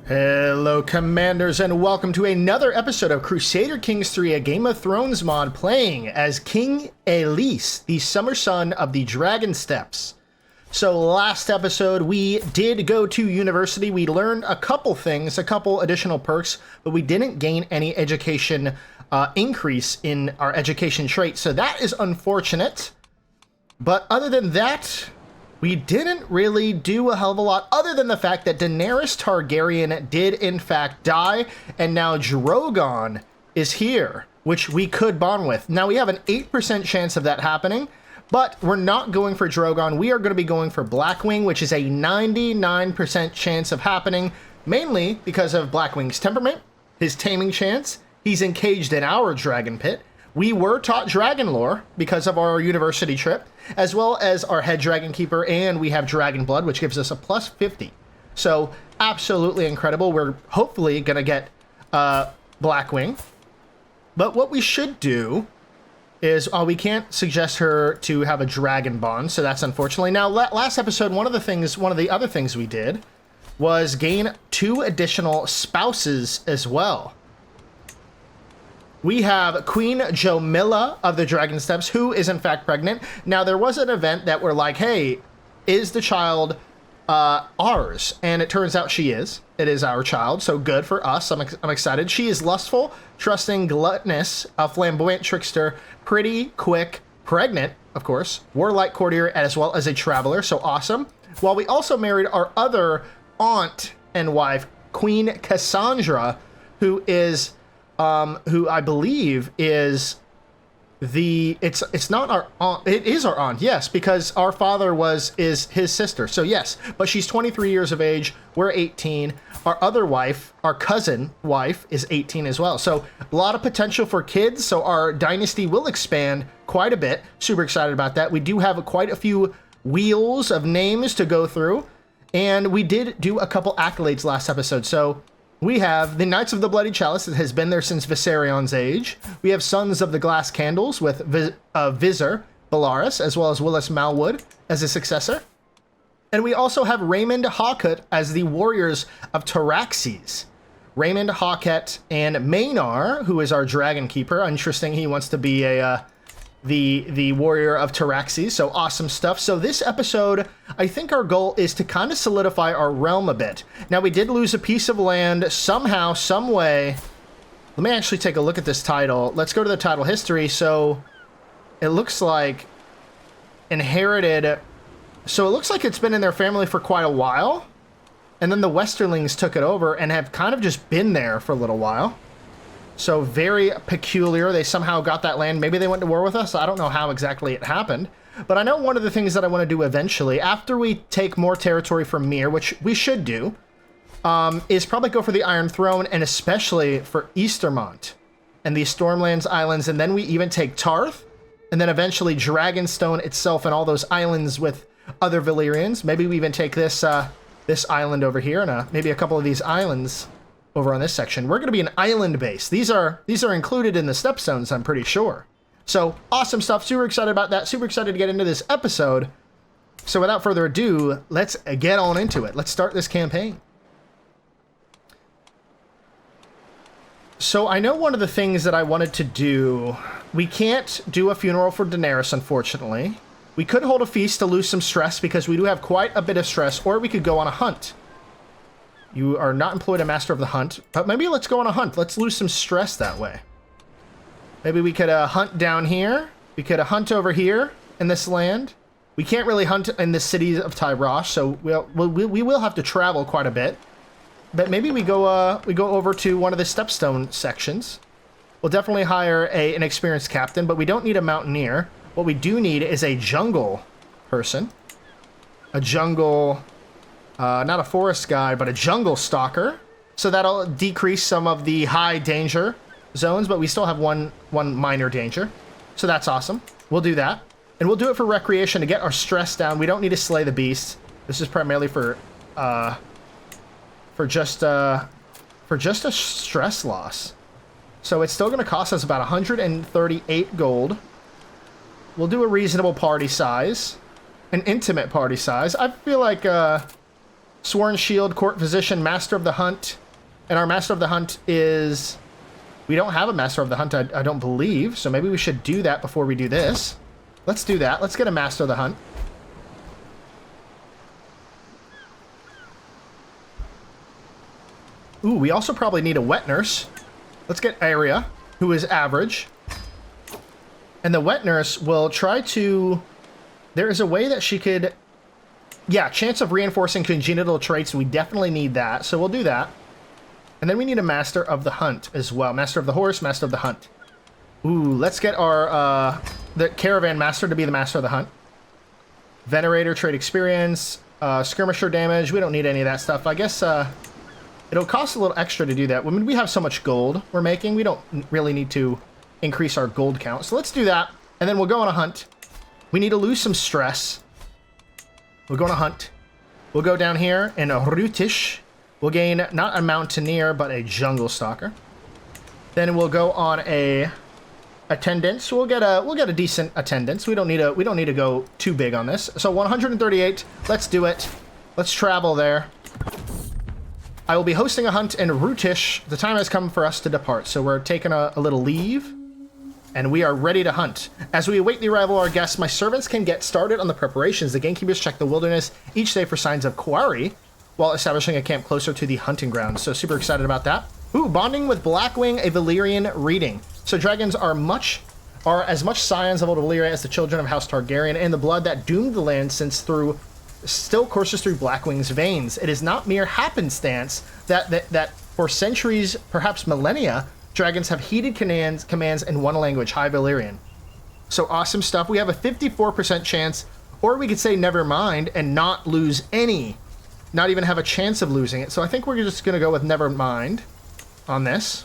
Hello Commanders and welcome to another episode of Crusader Kings 3, a Game of Thrones mod playing as King Aelys, the summer son of the Dragon Steppes. So last episode we did go to university, we learned a couple things, a couple additional perks, but we didn't gain any education increase in our education trait, so that is unfortunate. But other than that, we didn't really do a hell of a lot, other than the fact that Daenerys Targaryen did in fact die, and now Drogon is here, which we could bond with. Now we have an 8% chance of that happening, but we're not going for Drogon. We are going to be going for Blackwing, which is a 99% chance of happening, mainly because of Blackwing's temperament, his taming chance. He's encaged in our dragon pit. We were taught dragon lore because of our university trip, as well as our head dragon keeper, and we have dragon blood, which gives us a plus 50. So absolutely incredible. We're hopefully going to get Blackwing. But what we should do is, we can't suggest her to have a dragon bond, so that's unfortunately. Now, last episode, one of the other things we did was gain 2 additional spouses as well. We have Queen Jomilla of the Dragon Steppes, who is in fact pregnant. Now, there was an event that we're like, hey, is the child ours? And it turns out she is. It is our child, so good for us. I'm excited. She is lustful, trusting, gluttonous, a flamboyant trickster, pretty, quick, pregnant, of course, warlike courtier, as well as a traveler, so awesome. While we also married our other aunt and wife, Queen Cassandra, who is... who I believe is it's not our aunt, it is our aunt, yes, because our father is his sister, so yes, but she's 23 years of age, we're 18, our other wife, our cousin wife, is 18 as well, so a lot of potential for kids, so our dynasty will expand quite a bit. Super excited about that. We do have quite a few wheels of names to go through, and we did do a couple accolades last episode, so we have the Knights of the Bloody Chalice that has been there since Viserion's age. We have Sons of the Glass Candles with Viserion Belaerys, as well as Willis Malwood as a successor. And we also have Raymond Hawkett as the Warriors of Taraxes. Raymond Hawkett and Maynard, who is our Dragon Keeper. Interesting, he wants to be the Warrior of Taraxes, so awesome stuff. So this episode, I think our goal is to kind of solidify our realm a bit. Now, we did lose a piece of land somehow, some way. Let me actually take a look at this title. Let's go to the title history. So it looks like inherited. So it looks like it's been in their family for quite a while. And then the Westerlings took it over and have kind of just been there for a little while. So very peculiar. They somehow got that land. Maybe they went to war with us. I don't know how exactly it happened. But I know one of the things that I want to do eventually, after we take more territory from Myr, which we should do, is probably go for the Iron Throne, and especially for Eastermont and the Stormlands Islands. And then we even take Tarth, and then eventually Dragonstone itself and all those islands with other Valyrians. Maybe we even take this this island over here and maybe a couple of these islands over on this section. We're going to be an island base. These are included in the stepstones, I'm pretty sure. So awesome stuff. Super excited about that. Super excited to get into this episode. So without further ado, let's get on into it. Let's start this campaign. So I know one of the things that I wanted to do, we can't do a funeral for Daenerys, unfortunately. We could hold a feast to lose some stress because we do have quite a bit of stress, or we could go on a hunt. You are not employed a master of the hunt, but maybe let's go on a hunt. Let's lose some stress that way. Maybe we could hunt down here. We could hunt over here in this land. We can't really hunt in the city of Tyrosh, so we will have to travel quite a bit. But maybe we go over to one of the stepstone sections. We'll definitely hire an experienced captain, but we don't need a mountaineer. What we do need is a jungle person. A jungle... not a forest guy, but a jungle stalker. So that'll decrease some of the high danger zones, but we still have one minor danger. So that's awesome. We'll do that. And we'll do it for recreation to get our stress down. We don't need to slay the beast. This is primarily for just a stress loss. So it's still going to cost us about 138 gold. We'll do a reasonable party size. An intimate party size. I feel like Sworn Shield, Court Physician, Master of the Hunt. And our Master of the Hunt is... We don't have a Master of the Hunt, I don't believe. So maybe we should do that before we do this. Let's do that. Let's get a Master of the Hunt. Ooh, we also probably need a Wet Nurse. Let's get Arya, who is average. And the Wet Nurse will try to... There is a way that she could... Yeah, chance of reinforcing congenital traits. We definitely need that, so we'll do that. And then we need a Master of the Hunt as well. Master of the Horse, Master of the Hunt. Ooh, let's get our... the Caravan Master to be the Master of the Hunt. Venerator, trait experience, skirmisher damage. We don't need any of that stuff. I guess it'll cost a little extra to do that. I mean, we have so much gold we're making. We don't really need to increase our gold count. So let's do that, and then we'll go on a hunt. We need to lose some stress. We'll go on a hunt. We'll go down here in Rutish. We'll gain not a Mountaineer, but a Jungle Stalker. Then we'll go on a attendance. We'll get a decent attendance. We don't need to go too big on this. So 138. Let's do it. Let's travel there. I will be hosting a hunt in Rutish. The time has come for us to depart. So we're taking a little leave, and we are ready to hunt. As we await the arrival of our guests, my servants can get started on the preparations. The gamekeepers check the wilderness each day for signs of quarry, while establishing a camp closer to the hunting grounds. So super excited about that. Ooh, bonding with Blackwing, a Valyrian reading. So dragons are as much scions of old Valyria as the children of House Targaryen, and the blood that doomed the land still courses through Blackwing's veins. It is not mere happenstance that for centuries, perhaps millennia, dragons have heeded commands in one language, High Valyrian. So awesome stuff. We have a 54% chance, or we could say never mind and not lose any. Not even have a chance of losing it. So I think we're just going to go with never mind on this.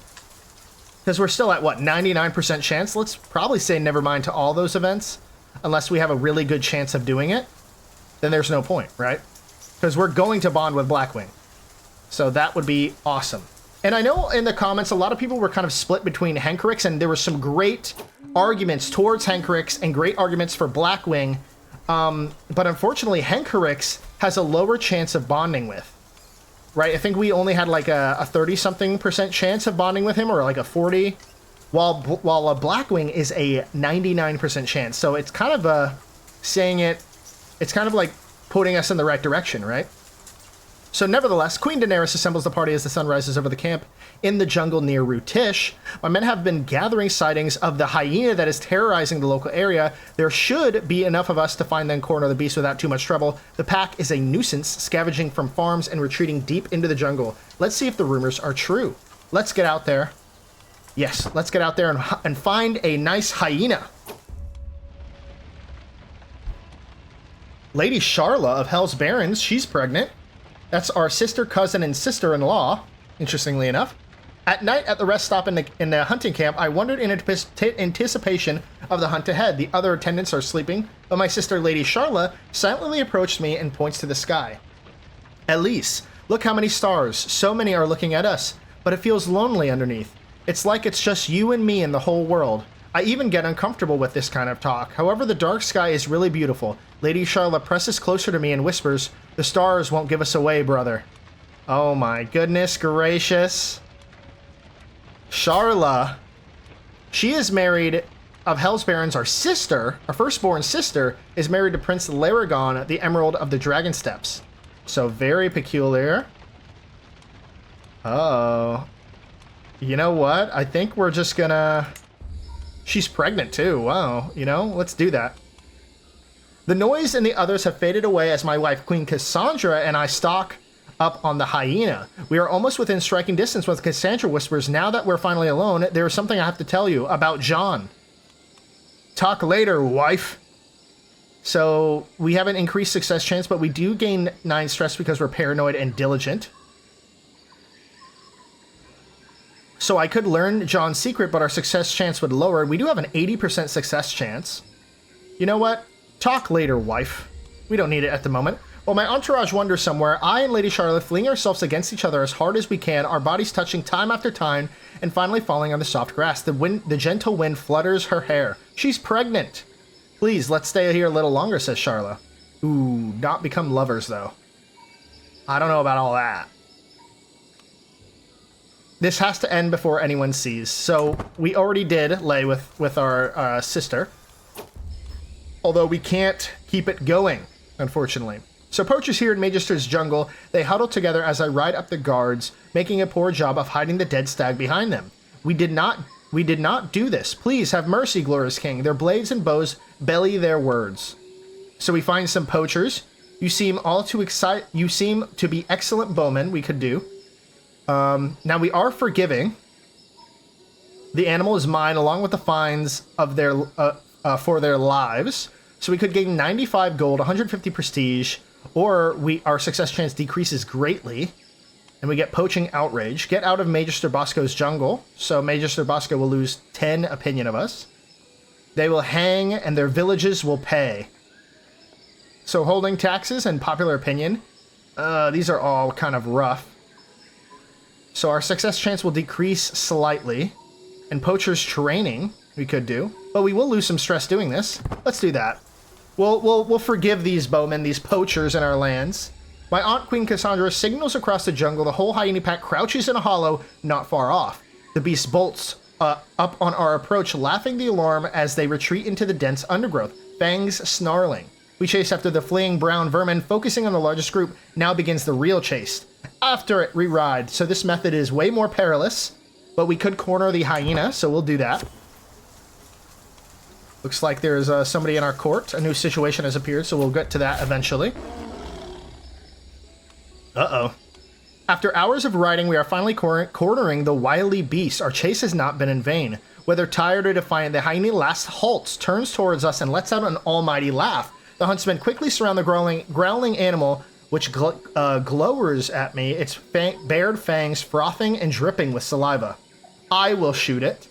Because we're still at, what, 99% chance? Let's probably say never mind to all those events. Unless we have a really good chance of doing it. Then there's no point, right? Because we're going to bond with Blackwing. So that would be awesome. And I know in the comments, a lot of people were kind of split between Henkrix, and there were some great arguments towards Henkrix and great arguments for Blackwing. But unfortunately, Henkrix has a lower chance of bonding with. Right? I think we only had like a 30-something% chance of bonding with him, or like a 40, while a Blackwing is a 99% chance. So it's kind of it's kind of like putting us in the right direction, right? So nevertheless, Queen Daenerys assembles the party as the sun rises over the camp in the jungle near Rutish. My men have been gathering sightings of the hyena that is terrorizing the local area. There should be enough of us to find and corner the beast without too much trouble. The pack is a nuisance, scavenging from farms and retreating deep into the jungle. Let's see if the rumors are true. Let's get out there. Yes, let's get out there and find a nice hyena. Lady Sharla of Hell's Barrens, she's pregnant. That's our sister, cousin, and sister-in-law, interestingly enough. At night at the rest stop in the hunting camp, I wondered in anticipation of the hunt ahead. The other attendants are sleeping, but my sister, Lady Sharla, silently approached me and points to the sky. Elise, look how many stars. So many are looking at us, but it feels lonely underneath. It's like it's just you and me in the whole world. I even get uncomfortable with this kind of talk. However, the dark sky is really beautiful. Lady Sharla presses closer to me and whispers, "The stars won't give us away, brother." Oh my goodness gracious. Sharla. She is married of Hell's Barrens. Our sister, our firstborn sister, is married to Prince Laragon, the Emerald of the Dragon Steppes. So very peculiar. Oh. You know what? I think we're just gonna... She's pregnant too. Wow. You know, let's do that. The noise and the others have faded away as my wife, Queen Cassandra, and I stalk up on the hyena. We are almost within striking distance when Cassandra whispers, "Now that we're finally alone, there is something I have to tell you about John." Talk later, wife. So we have an increased success chance, but we do gain 9 stress because we're paranoid and diligent. So I could learn John's secret, but our success chance would lower. We do have an 80% success chance. You know what? Talk later, wife. We don't need it at the moment. While my entourage wanders somewhere, I and Lady Charlotte fling ourselves against each other as hard as we can, our bodies touching time after time, and finally falling on the soft grass. The gentle wind flutters her hair. She's pregnant. Please, let's stay here a little longer, says Charla. Ooh, not become lovers, though. I don't know about all that. This has to end before anyone sees. So we already did lay with our sister. Although we can't keep it going, unfortunately. So poachers here in Magister's jungle, they huddle together as I ride up the guards, making a poor job of hiding the dead stag behind them. We did not do this. Please have mercy, glorious king. Their blades and bows belly their words. So we find some poachers. You seem to be excellent bowmen. We could do. Now we are forgiving. The animal is mine along with the fines of their for their lives. So we could gain 95 gold, 150 prestige, or our success chance decreases greatly. And we get poaching outrage. Get out of Magister Bosco's jungle. So Magister Bosco will lose 10 opinion of us. They will hang and their villages will pay. So holding taxes and popular opinion. These are all kind of rough. So our success chance will decrease slightly. And poachers training we could do. But we will lose some stress doing this. Let's do that. We'll forgive these bowmen, these poachers in our lands. My Aunt Queen Cassandra signals across the jungle. The whole hyena pack crouches in a hollow not far off. The beast bolts up on our approach, laughing the alarm as they retreat into the dense undergrowth, fangs snarling. We chase after the fleeing brown vermin, focusing on the largest group. Now begins the real chase. After it, we ride. So this method is way more perilous, but we could corner the hyena, so we'll do that. Looks like there's somebody in our court. A new situation has appeared, so we'll get to that eventually. Uh-oh. After hours of riding, we are finally cornering the wily beast. Our chase has not been in vain. Whether tired or defiant, the hyena last halts, turns towards us, and lets out an almighty laugh. The huntsmen quickly surround the growling animal, which glowers at me, its bared fangs frothing and dripping with saliva. I will shoot it.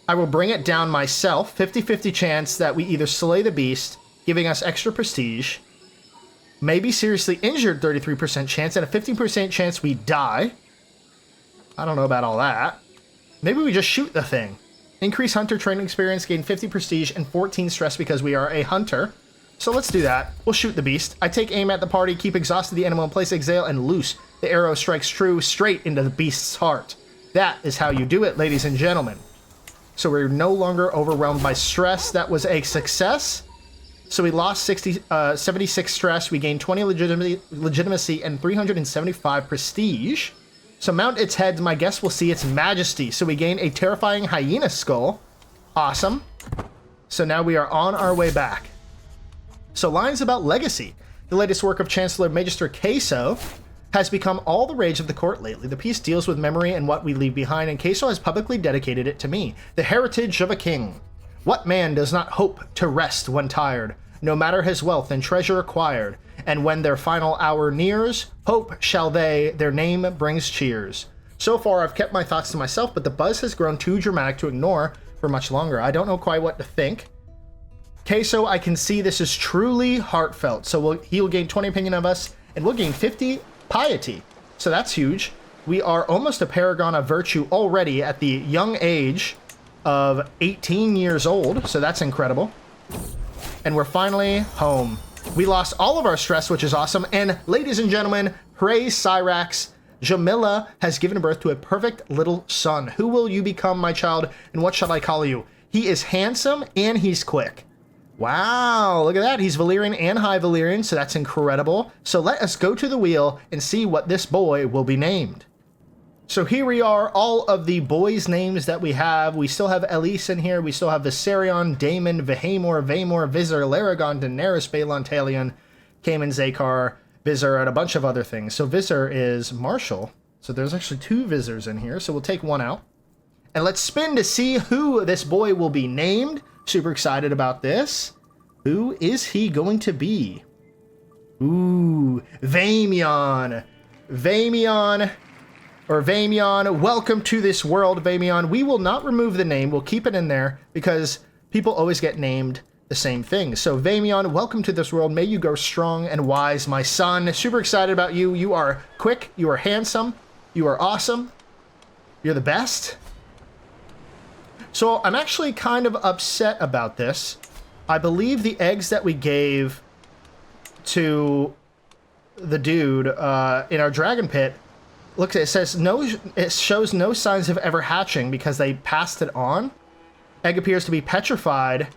I will bring it down myself. 50-50 chance that we either slay the beast, giving us extra prestige, maybe seriously injured, 33% chance, and a 15% chance we die. I don't know about all that. Maybe we just shoot the thing. Increase hunter training experience, gain 50 prestige and 14 stress because we are a hunter. So let's do that. We'll shoot the beast. I take aim at the party, keep exhausted the animal in place, exhale, and loose. The arrow strikes true, straight into the beast's heart. That is how you do it, ladies and gentlemen. So we're no longer overwhelmed by stress. That was a success. So we lost 76 stress. We gained 20 legitimacy and 375 prestige. So mount its head. My guest will see its majesty. So we gain a terrifying hyena skull. Awesome. So now we are on our way back. So lines about legacy. The latest work of Chancellor Magister Queso has become all the rage of the court lately. The piece deals with memory and what we leave behind, and Queso has publicly dedicated it to me, the heritage of a king. What man does not hope to rest when tired, no matter his wealth and treasure acquired? And when their final hour nears, hope shall their name brings cheers. So far, I've kept my thoughts to myself, but the buzz has grown too dramatic to ignore for much longer. I don't know quite what to think. Queso, I can see this is truly heartfelt, so he'll gain 20 opinion of us, and we'll gain 50 piety. So that's huge. We are almost a paragon of virtue already at the young age of 18 years old, so that's incredible. And we're finally home. We lost all of our stress, which is awesome. And ladies and gentlemen, praise Cyrax. Jamila has given birth to a perfect little son. Who will you become, my child, and what shall I call you? He is handsome and he's quick. Wow, look at that. He's Valyrian and High Valyrian, so that's incredible. So let us go to the wheel and see what this boy will be named. So here we are, all of the boys' names that we have. We still have Elise in here. We still have Viserion, Daemon, Vahamor, Visor, Laragon, Daenerys, Balon, Talion, Cayman, Zakar, Visor, and a bunch of other things. So Visor is Marshall. So there's actually 2 Visors in here, so we'll take one out. And let's spin to see who this boy will be named. Super excited about this. Who is he going to be? Ooh, Vamion. Vamion. Welcome to this world, Vamion. We will not remove the name. We'll keep it in there because people always get named the same thing. So Vamion, welcome to this world. May you grow strong and wise, my son. Super excited about you. You are quick. You are handsome. You are awesome. You're the best. So I'm actually kind of upset about this. I believe the eggs that we gave to the dude in our dragon pit. Look, it says no. It shows no signs of ever hatching because they passed it on. Egg appears to be petrified.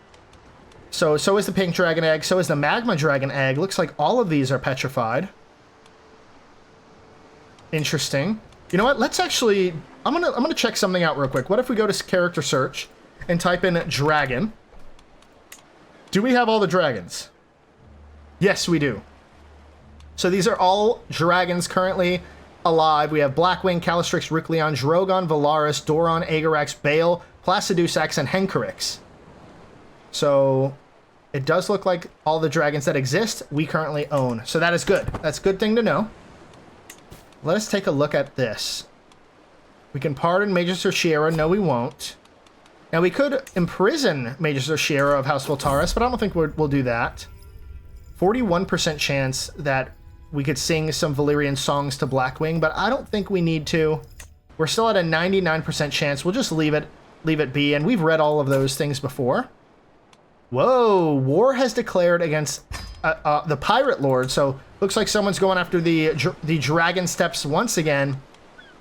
So is the pink dragon egg. So is the magma dragon egg. Looks like all of these are petrified. Interesting. You know what? Let's actually. I'm gonna check something out real quick. What if we go to character search and type in dragon? Do we have all the dragons? Yes, we do. So these are all dragons currently alive. We have Blackwing, Calistrix, Ricleon, Drogon, Valaris, Doron, Aegorax, Bale, Placidusax, and Henkerix. So it does look like all the dragons that exist we currently own. So that is good. That's a good thing to know. Let us take a look at this. We can pardon Major Sir Shiera. No, we won't. Now, we could imprison Major Sir Shiera of House Voltaris, but I don't think we'll do that. 41% chance that we could sing some Valyrian songs to Blackwing, but I don't think we need to. We're still at a 99% chance. We'll just leave it be, and we've read all of those things before. Whoa, war has declared against the Pirate Lord, so looks like someone's going after the Dragon Steps once again.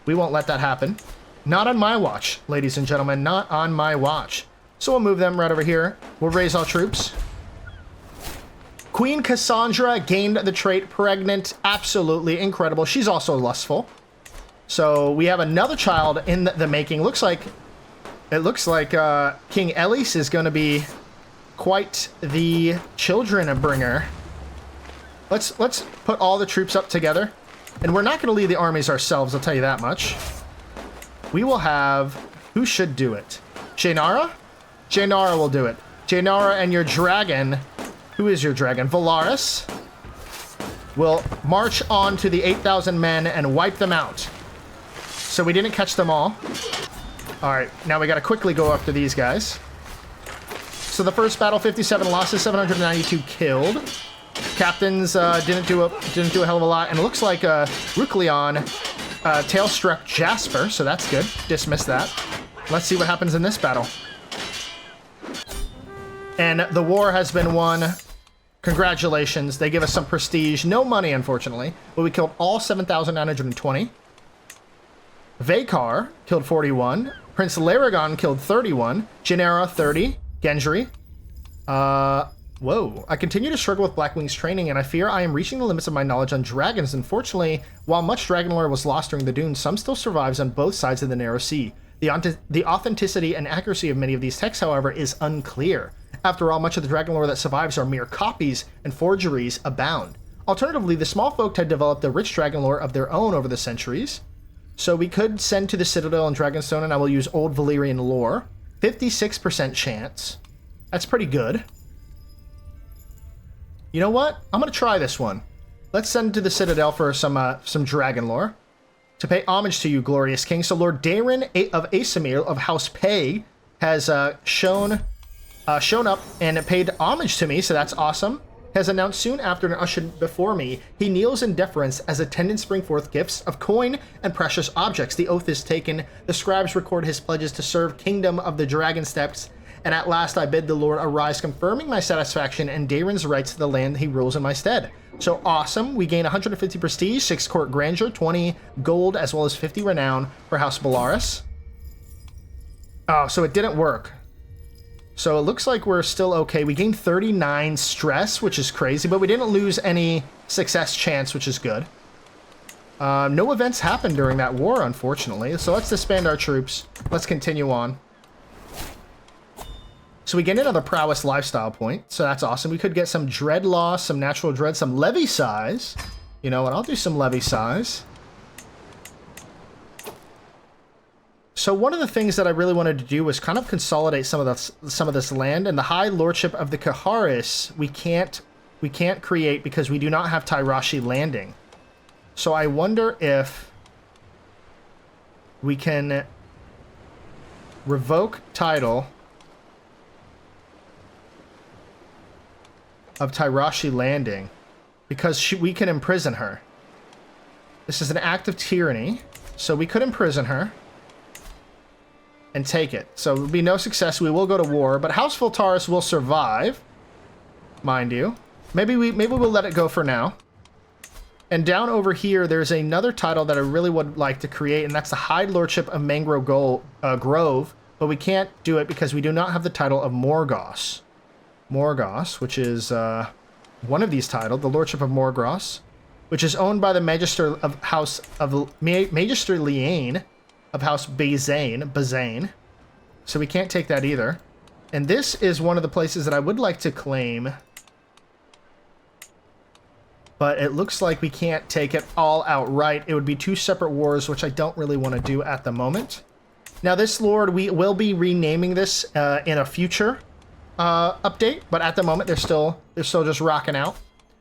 We won't let that happen. Not on my watch, ladies and gentlemen, not on my watch. So we'll move them right over here. We'll raise all troops. Queen Cassandra gained the trait Pregnant. Absolutely incredible. She's also lustful. So we have another child in the making. It looks like King Ellis is going to be quite the children bringer. Let's put all the troops up together. And we're not going to lead the armies ourselves, I'll tell you that much. We will have... Who should do it? Jaenara? Jaenara will do it. Jaenara and your dragon... Who is your dragon? Valaris will march on to the 8,000 men and wipe them out. So we didn't catch them all. Alright, now we gotta quickly go after these guys. So the first battle, 57 losses, 792 killed. Captains didn't do a hell of a lot. And it looks like Ricleon tail-struck Jasper, so that's good. Dismiss that. Let's see what happens in this battle. And the war has been won. Congratulations. They give us some prestige. No money, unfortunately. But we killed all 7,920. Vaykar killed 41. Prince Laragon killed 31. Jaenara, 30. Gendry. Whoa. I continue to struggle with Blackwing's training, and I fear I am reaching the limits of my knowledge on dragons. Unfortunately, while much dragon lore was lost during the Dunes, some still survives on both sides of the Narrow Sea. The authenticity and accuracy of many of these texts, however, is unclear. After all, much of the dragon lore that survives are mere copies, and forgeries abound. Alternatively, the small folk had developed a rich dragon lore of their own over the centuries. So we could send to the Citadel and Dragonstone, and I will use old Valyrian lore. 56% chance. That's pretty good. You know what? I'm going to try this one. Let's send to the Citadel for some dragon lore. To pay homage to you, glorious king. So Lord Daeron of Asamir of House Pay has shown up and paid homage to me, so that's awesome. Has announced soon after and ushered before me, he kneels in deference as attendants bring forth gifts of coin and precious objects. The oath is taken, the scribes record his pledges to serve Kingdom of the Dragon Steps, and at last I bid the Lord arise, confirming my satisfaction and Daeron's rights to the land he rules in my stead. So awesome. We gain 150 prestige, 6 court grandeur, 20 gold, as well as 50 renown for House Belaerys. Oh, so it didn't work. So it looks like we're still okay. We gained 39 stress, which is crazy, but we didn't lose any success chance, which is good. No events happened during that war, unfortunately. So let's disband our troops. Let's continue on. So we get another prowess lifestyle point, so that's awesome. We could get some dread loss, some natural dread, some levy size. You know what? I'll do some levy size. So one of the things that I really wanted to do was kind of consolidate some of this land, and the High Lordship of the Kaharis we can't create because we do not have Tyrashi Landing. So I wonder if we can revoke title of Tyrashi Landing, because we can imprison her. This is an act of tyranny, so we could imprison her and take it. So it would be no success. We will go to war, but House Voltaris will survive, mind you. Maybe we'll let it go for now. And down over here, there's another title that I really would like to create, and that's the High Lordship of Mangrove Grove, but we can't do it because we do not have the title of Morgoth. Morgoth, which is one of these titles, the Lordship of Morgoth, which is owned by the Magister of House of Magister Liane of House Bazane. So we can't take that either. And this is one of the places that I would like to claim, but it looks like we can't take it all outright. It would be two separate wars, which I don't really want to do at the moment. Now, this lord, we will be renaming this in a future update, but at the moment, they're still just rocking out.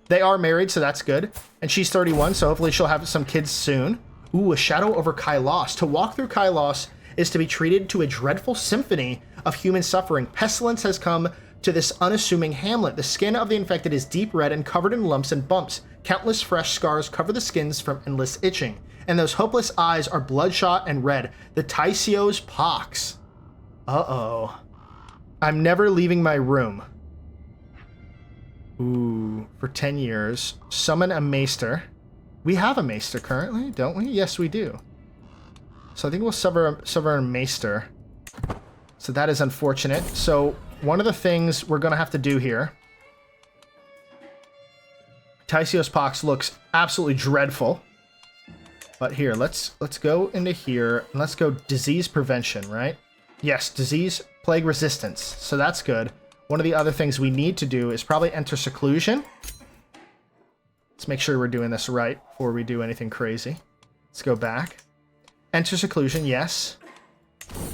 They are married, so that's good. And she's 31, so hopefully she'll have some kids soon. Ooh, a shadow over Kylos. To walk through Kylos is to be treated to a dreadful symphony of human suffering. Pestilence has come to this unassuming hamlet. The skin of the infected is deep red and covered in lumps and bumps. Countless fresh scars cover the skins from endless itching. And those hopeless eyes are bloodshot and red. The Tyos Pox. Uh-oh. I'm never leaving my room. Ooh, for 10 years. Summon a maester. We have a maester currently, don't we? Yes, we do. So I think we'll sever a maester. So that is unfortunate. So one of the things we're going to have to do here. Tyos Pox looks absolutely dreadful. But here, let's go into here and let's go disease prevention, right? Yes, disease plague resistance. So that's good. One of the other things we need to do is probably enter seclusion. Let's make sure we're doing this right before we do anything crazy. Let's go back. Enter seclusion, yes.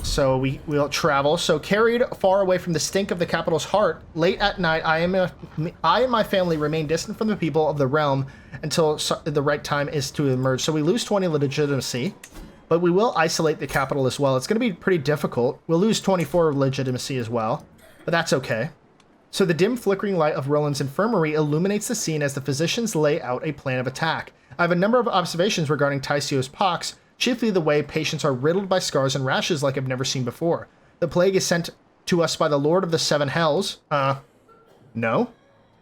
So we'll travel. So carried far away from the stink of the capital's heart, late at night, I and my family remain distant from the people of the realm until the right time is to emerge. So we lose 20 legitimacy, but we will isolate the capital as well. It's going to be pretty difficult. We'll lose 24 legitimacy as well, but that's okay. So the dim flickering light of Roland's infirmary illuminates the scene as the physicians lay out a plan of attack. I have a number of observations regarding Tyos Pox, chiefly the way patients are riddled by scars and rashes like I've never seen before. The plague is sent to us by the Lord of the Seven Hells. No.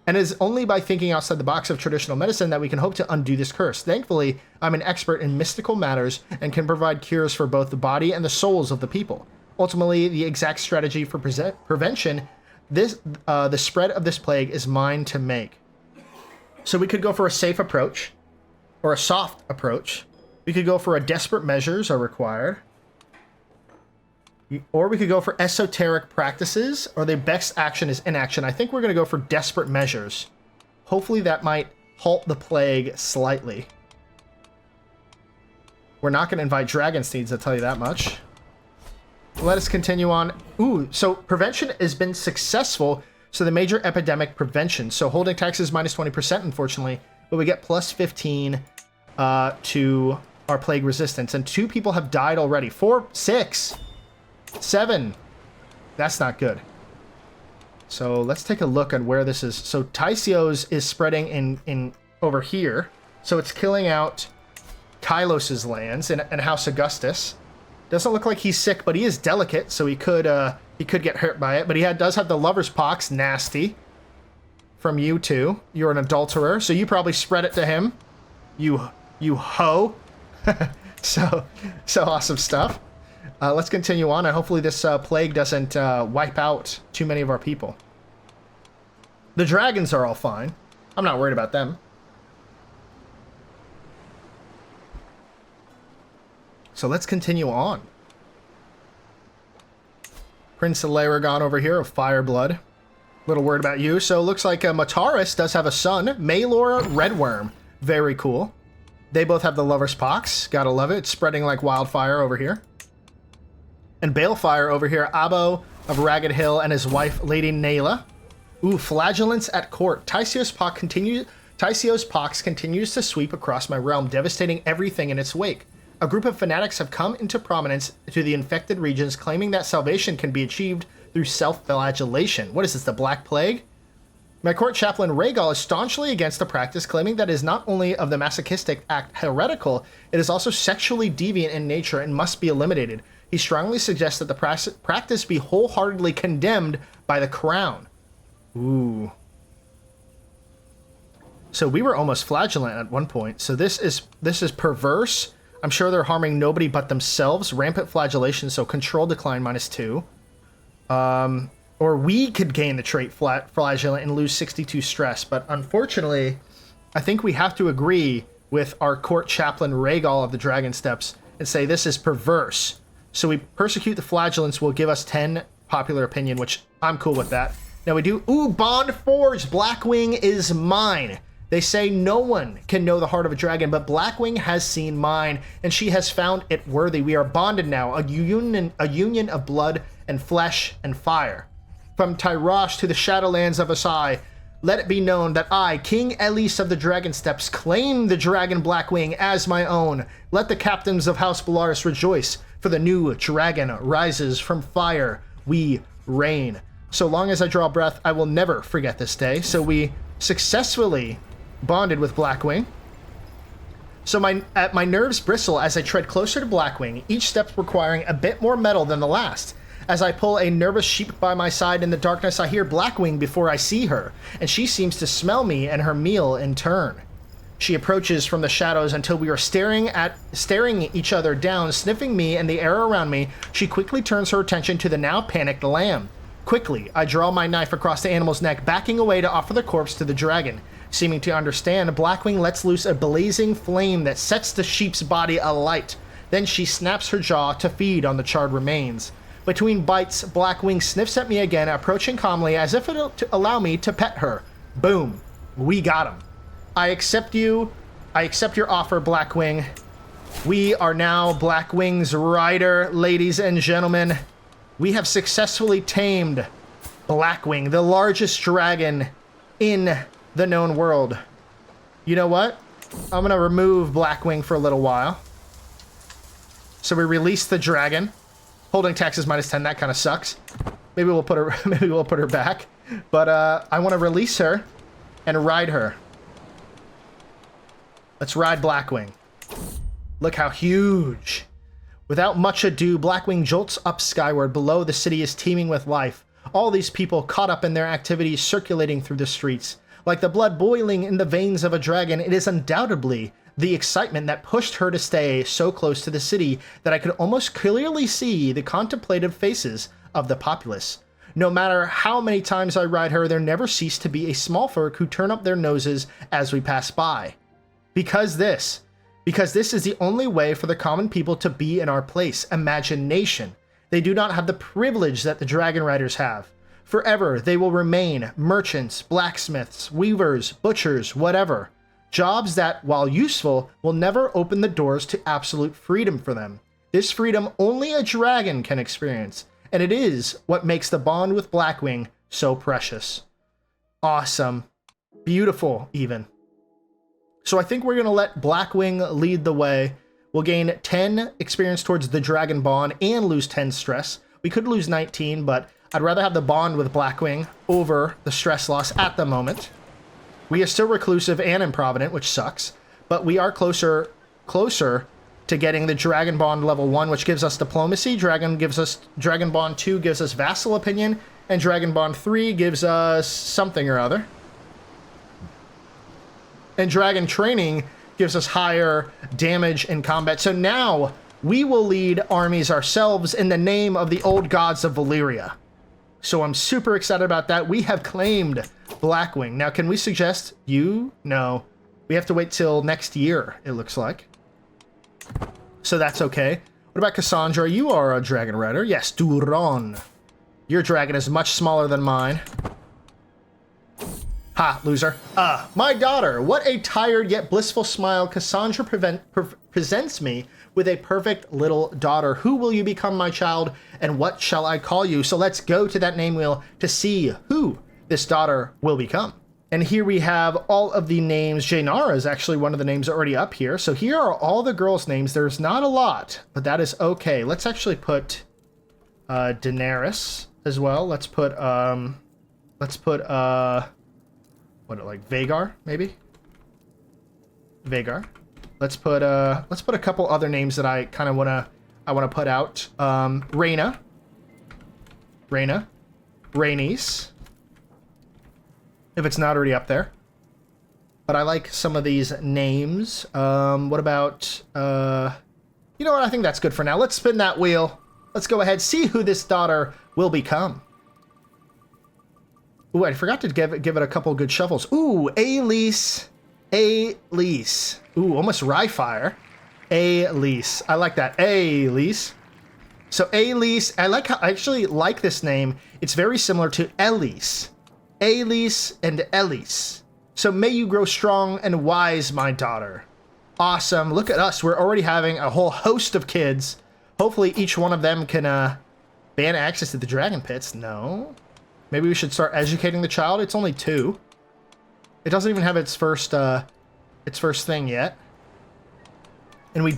And it is only by thinking outside the box of traditional medicine that we can hope to undo this curse. Thankfully, I'm an expert in mystical matters and can provide cures for both the body and the souls of the people. Ultimately, the exact strategy for prevention, the spread of this plague, is mine to make. So we could go for a safe approach, or a soft approach. We could go for a desperate measures are required. Or we could go for esoteric practices, or the best action is inaction. I think we're going to go for desperate measures. Hopefully that might halt the plague slightly. We're not going to invite dragon steeds, I'll tell you that much. Let us continue on. Ooh, so prevention has been successful. So the major epidemic prevention. So holding taxes minus 20%, unfortunately, but we get plus 15 to our plague resistance. And 2 people have died already. 4, 6, 7. That's not good. So let's take a look at where this is. So Tyos is spreading in over here. So it's killing out Kylos's lands and House Augustus. Doesn't look like he's sick, but he is delicate, so he could get hurt by it. But he does have the Lover's Pox, nasty. From you too. You're an adulterer, so you probably spread it to him. You hoe. so awesome stuff. Let's continue on, and hopefully this plague doesn't wipe out too many of our people. The dragons are all fine. I'm not worried about them. So let's continue on. Prince Laragon over here of Firebloood. Little word about you. So it looks like Mataris does have a son, Maelor Redworm. Very cool. They both have the Lover's Pox. Gotta love it. It's spreading like wildfire over here. And Balefire over here, Abo of Ragged Hill and his wife, Lady Naila. Ooh, flagellance at court. Tyos Pox continues to sweep across my realm, devastating everything in its wake. A group of fanatics have come into prominence to the infected regions, claiming that salvation can be achieved through self-flagellation. What is this, the Black Plague? My court chaplain Rhaegal is staunchly against the practice, claiming that it is not only of the masochistic act heretical, it is also sexually deviant in nature and must be eliminated. He strongly suggests that the practice be wholeheartedly condemned by the crown. Ooh. So we were almost flagellant at one point. So this is perverse. I'm sure they're harming nobody but themselves. Rampant flagellation, so control decline -2. Or we could gain the trait flagellant and lose 62 stress. But unfortunately, I think we have to agree with our court chaplain Rhaegal of the Dragon Steps and say this is perverse. So we persecute the flagellants will give us 10 popular opinion, which I'm cool with that. Now we do, ooh, bond forged. Blackwing is mine. They say no one can know the heart of a dragon, but Blackwing has seen mine, and she has found it worthy. We are bonded now, a union of blood and flesh and fire. From Tyrosh to the Shadowlands of Asai, let it be known that I, King Elise of the Dragon Steps, claim the dragon Blackwing as my own. Let the captains of House Belaerys rejoice, for the new dragon rises from fire. We reign. So long as I draw breath, I will never forget this day. So we successfully bonded with Blackwing. So my nerves bristle as I tread closer to Blackwing, each step requiring a bit more metal than the last. As I pull a nervous sheep by my side in the darkness, I hear Blackwing before I see her, and she seems to smell me and her meal in turn. She approaches from the shadows until we are staring each other down, sniffing me and the air around me. She quickly turns her attention to the now panicked lamb. Quickly, I draw my knife across the animal's neck, backing away to offer the corpse to the dragon. Seeming to understand, Blackwing lets loose a blazing flame that sets the sheep's body alight. Then she snaps her jaw to feed on the charred remains. Between bites, Blackwing sniffs at me again, approaching calmly as if to allow me to pet her. Boom. We got him. I accept your offer, Blackwing. We are now Blackwing's rider, ladies and gentlemen. We have successfully tamed Blackwing, the largest dragon in the known world. You know what? I'm gonna remove Blackwing for a little while. So we release the dragon. Holding tax is -10. That kind of sucks. Maybe we'll put her. Maybe we'll put her back. But I want to release her and ride her. Let's ride Blackwing. Look how huge. Without much ado, Blackwing jolts up skyward. Below, the city is teeming with life. All these people caught up in their activities circulating through the streets. Like the blood boiling in the veins of a dragon, it is undoubtedly the excitement that pushed her to stay so close to the city that I could almost clearly see the contemplative faces of the populace. No matter how many times I ride her, there never cease to be a small folk who turn up their noses as we pass by. Because this is the only way for the common people to be in our place, imagination. They do not have the privilege that the dragon riders have. Forever, they will remain merchants, blacksmiths, weavers, butchers, whatever. Jobs that, while useful, will never open the doors to absolute freedom for them. This freedom only a dragon can experience, and it is what makes the bond with Blackwing so precious. Awesome. Beautiful, even. So I think we're going to let Blackwing lead the way. We'll gain 10 experience towards the dragon bond and lose 10 stress. We could lose 19, but I'd rather have the bond with Blackwing over the stress loss at the moment. We are still reclusive and improvident, which sucks, but we are closer to getting the Dragon Bond level 1, which gives us diplomacy. Dragon Bond 2 gives us vassal opinion, and Dragon Bond 3 gives us something or other. And Dragon Training gives us higher damage in combat. So now we will lead armies ourselves in the name of the old gods of Valyria. So I'm super excited about that. We have claimed Blackwing. Now, can we suggest you? No. We have to wait till next year, it looks like. So that's okay. What about Cassandra? You are a dragon rider. Yes, Duron. Your dragon is much smaller than mine. Ha, loser. My daughter. What a tired yet blissful smile. Cassandra presents me with a perfect little daughter. Who will you become, my child, and what shall I call you? So let's go to that name wheel to see who this daughter will become. And here we have all of the names. Jainara is actually one of the names already up here. So here are all the girls' names. There's not a lot, but that is okay. Let's actually put Daenerys as well. Let's put like Vhagar, maybe? Vhagar. Let's put a couple other names that I kind of wanna put out. Rhaenys. Rhaenys. If it's not already up there. but I like some of these names. What about, you know what? I think that's good for now. Let's spin that wheel. Let's go ahead, see who this daughter will become. Ooh, I forgot to give it a couple good shuffles. Ooh, Aelys. Aelys. Ooh, almost Ryfire. Aelys. I like that. Aelys. So Aelys, I actually like this name. It's very similar to Elise. Aelys and Elise. So may you grow strong and wise, my daughter. Awesome. Look at us. We're already having a whole host of kids. Hopefully each one of them can ban access to the dragon pits. No. Maybe we should start educating the child. It's only 2. It doesn't even have its first thing yet. And we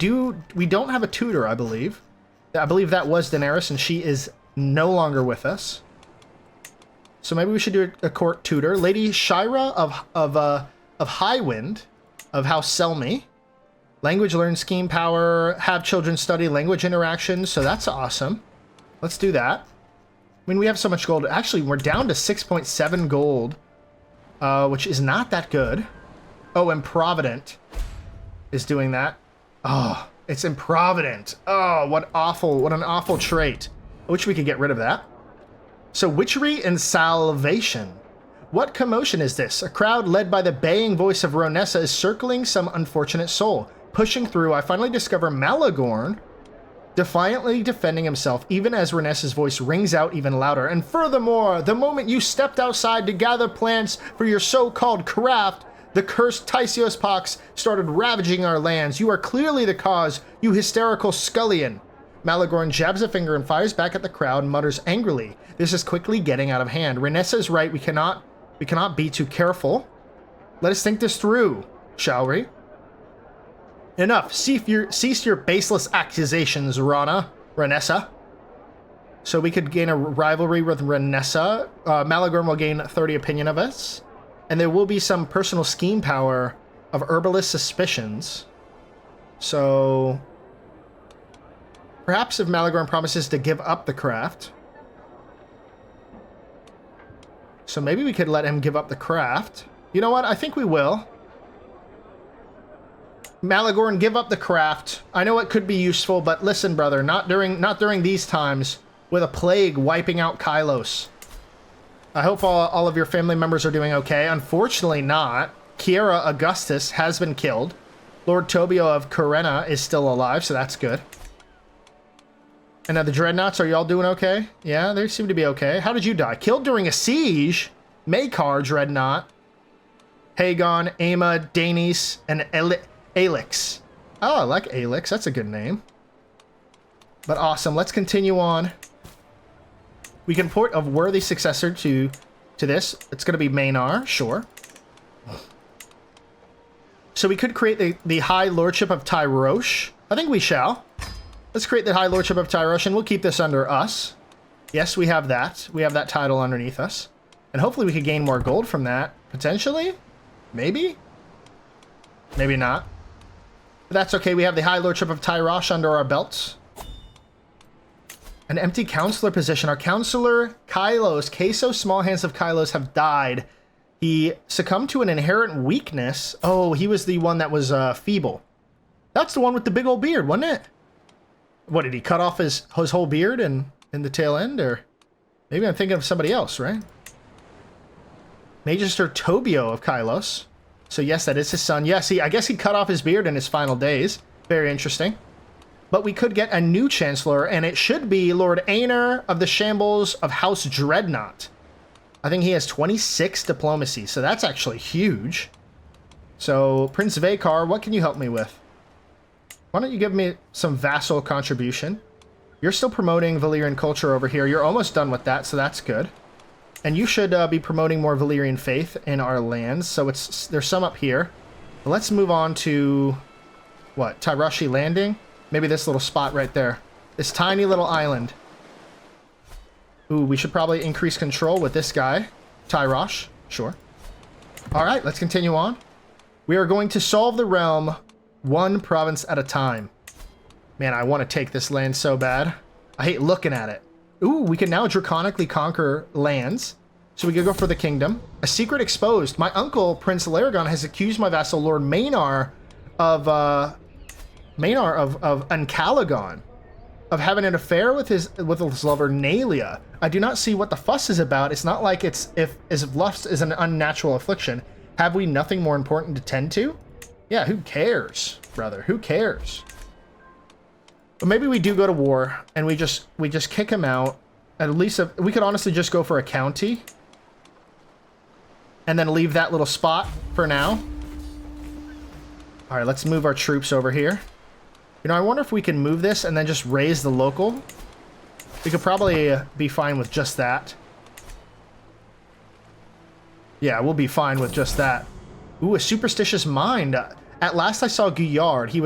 don't have a tutor, I believe. I believe that was Daenerys, and she is no longer with us. So maybe we should do a court tutor. Lady Shira of Highwind, of House Selmy. Language learn scheme power, have children study language interactions, so that's awesome. Let's do that. I mean, we have so much gold. Actually, we're down to 6.7 gold, which is not that good. Oh, Improvident is doing that. Oh, it's Improvident. Oh, what an awful trait. I wish we could get rid of that. So, Witchery and Salvation. What commotion is this? A crowd led by the baying voice of Ronessa is circling some unfortunate soul. Pushing through, I finally discover Malagorn defiantly defending himself, even as Ronessa's voice rings out even louder. And furthermore, the moment you stepped outside to gather plants for your so-called craft, the cursed Tyos Pox started ravaging our lands. You are clearly the cause, you hysterical scullion. Malagorn jabs a finger and fires back at the crowd and mutters angrily. This is quickly getting out of hand. Ronessa is right. We cannot be too careful. Let us think this through, shall we? Enough. Cease your baseless accusations, Ronessa. So we could gain a rivalry with Ronessa. Malagorn will gain 30 opinion of us. And there will be some personal scheme power of herbalist suspicions. So perhaps if Malagorn promises to give up the craft. So maybe we could let him give up the craft. You know what? I think we will. Malagorn, give up the craft. I know it could be useful, but listen, brother, not during these times with a plague wiping out Kylos. I hope all of your family members are doing okay. Unfortunately not. Kiera Augustus has been killed. Lord Tobio of Corena is still alive, so that's good. And now the Dreadnoughts, are y'all doing okay? Yeah, they seem to be okay. How did you die? Killed during a siege? Maekar Dreadnought. Hagon, Aema, Daenerys, and Alix. Oh, I like Alix. That's a good name. But awesome. Let's continue on. We can port a worthy successor to this. It's going to be Maynard, sure. So we could create the High Lordship of Tyrosh. I think we shall. Let's create the High Lordship of Tyrosh, and we'll keep this under us. Yes, we have that. We have that title underneath us. And hopefully we could gain more gold from that. Potentially? Maybe? Maybe not. But that's okay. We have the High Lordship of Tyrosh under our belts. An empty counselor position. Our counselor, Kylos, Queso Small Hands of Kylos, have died. He succumbed to an inherent weakness. Oh, he was the one that was feeble. That's the one with the big old beard, wasn't it? What, did he cut off his whole beard in the tail end? Or maybe I'm thinking of somebody else, right? Magister Tobio of Kylos. So yes, that is his son. Yes, I guess he cut off his beard in his final days. Very interesting. But we could get a new Chancellor, and it should be Lord Aenor of the Shambles of House Dreadnought. I think he has 26 diplomacy, so that's actually huge. So, Prince Vaykar, what can you help me with? Why don't you give me some vassal contribution? You're still promoting Valyrian culture over here. You're almost done with that, so that's good. And you should be promoting more Valyrian faith in our lands, so there's some up here. But let's move on to, what, Tyroshi Landing? Maybe this little spot right there. This tiny little island. Ooh, we should probably increase control with this guy. Tyrosh, sure. Alright, let's continue on. We are going to solve the realm one province at a time. Man, I want to take this land so bad. I hate looking at it. Ooh, we can now draconically conquer lands. So we could go for the kingdom. A secret exposed. My uncle, Prince Laragon, has accused my vassal Lord Maynard of Uncalagon, of having an affair with his lover Nalia. I do not see what the fuss is about. It's not like it's if lust is an unnatural affliction. Have we nothing more important to tend to? Yeah, who cares, brother? Who cares? But maybe we do go to war and we just kick him out. At least we could honestly just go for a county and then leave that little spot for now. All right, let's move our troops over here. You know, I wonder if we can move this and then just raise the local. We could probably be fine with just that. Yeah, we'll be fine with just that. Ooh, a superstitious mind. At last I saw Guyard. Who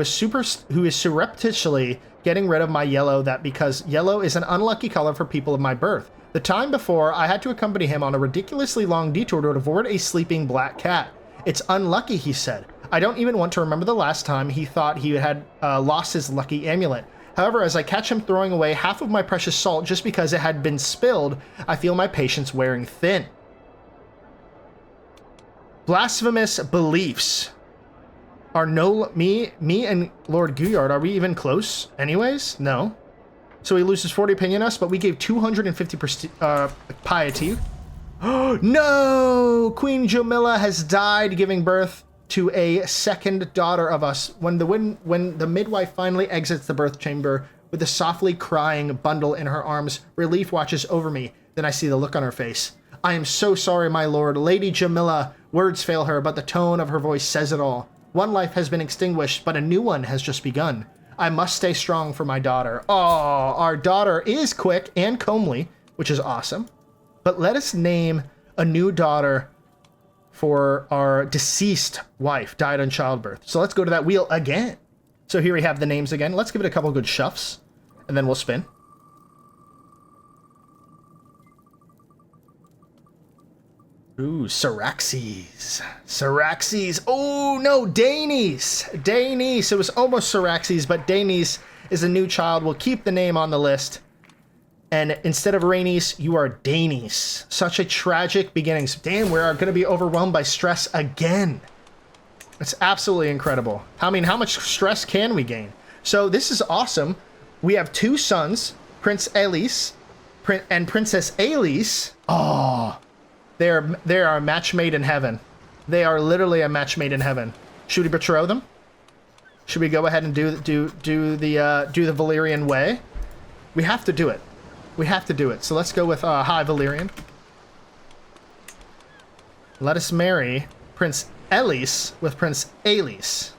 is surreptitiously getting rid of my yellow, that because yellow is an unlucky color for people of my birth. The time before, I had to accompany him on a ridiculously long detour to avoid a sleeping black cat. It's unlucky, he said. I don't even want to remember the last time he thought he had lost his lucky amulet. However, as I catch him throwing away half of my precious salt just because it had been spilled, I feel my patience wearing thin. Blasphemous beliefs. Are me and Lord Guyard, are we even close anyways? No. So he loses 40 opinion us, but we gave 250 piety. Oh, no! Queen Jamila has died, giving birth to a second daughter of us. When the midwife finally exits the birth chamber with a softly crying bundle in her arms, relief watches over me. Then I see the look on her face. I am so sorry, my lord. Lady Jamila. Words fail her, but the tone of her voice says it all. One life has been extinguished, but a new one has just begun. I must stay strong for my daughter. Oh, our daughter is quick and comely, which is awesome. But let us name a new daughter for our deceased wife, died in childbirth. So let's go to that wheel again. So here we have the names again. Let's give it a couple good shuffs, and then we'll spin. Ooh, Syraxes. Syraxes. Oh, no, Daenerys. Daenerys. It was almost Syraxes, but Daenerys is a new child. We'll keep the name on the list. And instead of Rhaenys, you are Daenerys. Such a tragic beginning. Damn, we're going to be overwhelmed by stress again. It's absolutely incredible. I mean, how much stress can we gain? So this is awesome. We have two sons, Prince Aelys and Princess Aelys. Oh, they are a match made in heaven. They are literally a match made in heaven. Should we betroth them? Should we go ahead and do the Valyrian way? We have to do it. We have to do it. So let's go with High Valyrian. Let us marry Prince Aelys with Prince Aelys.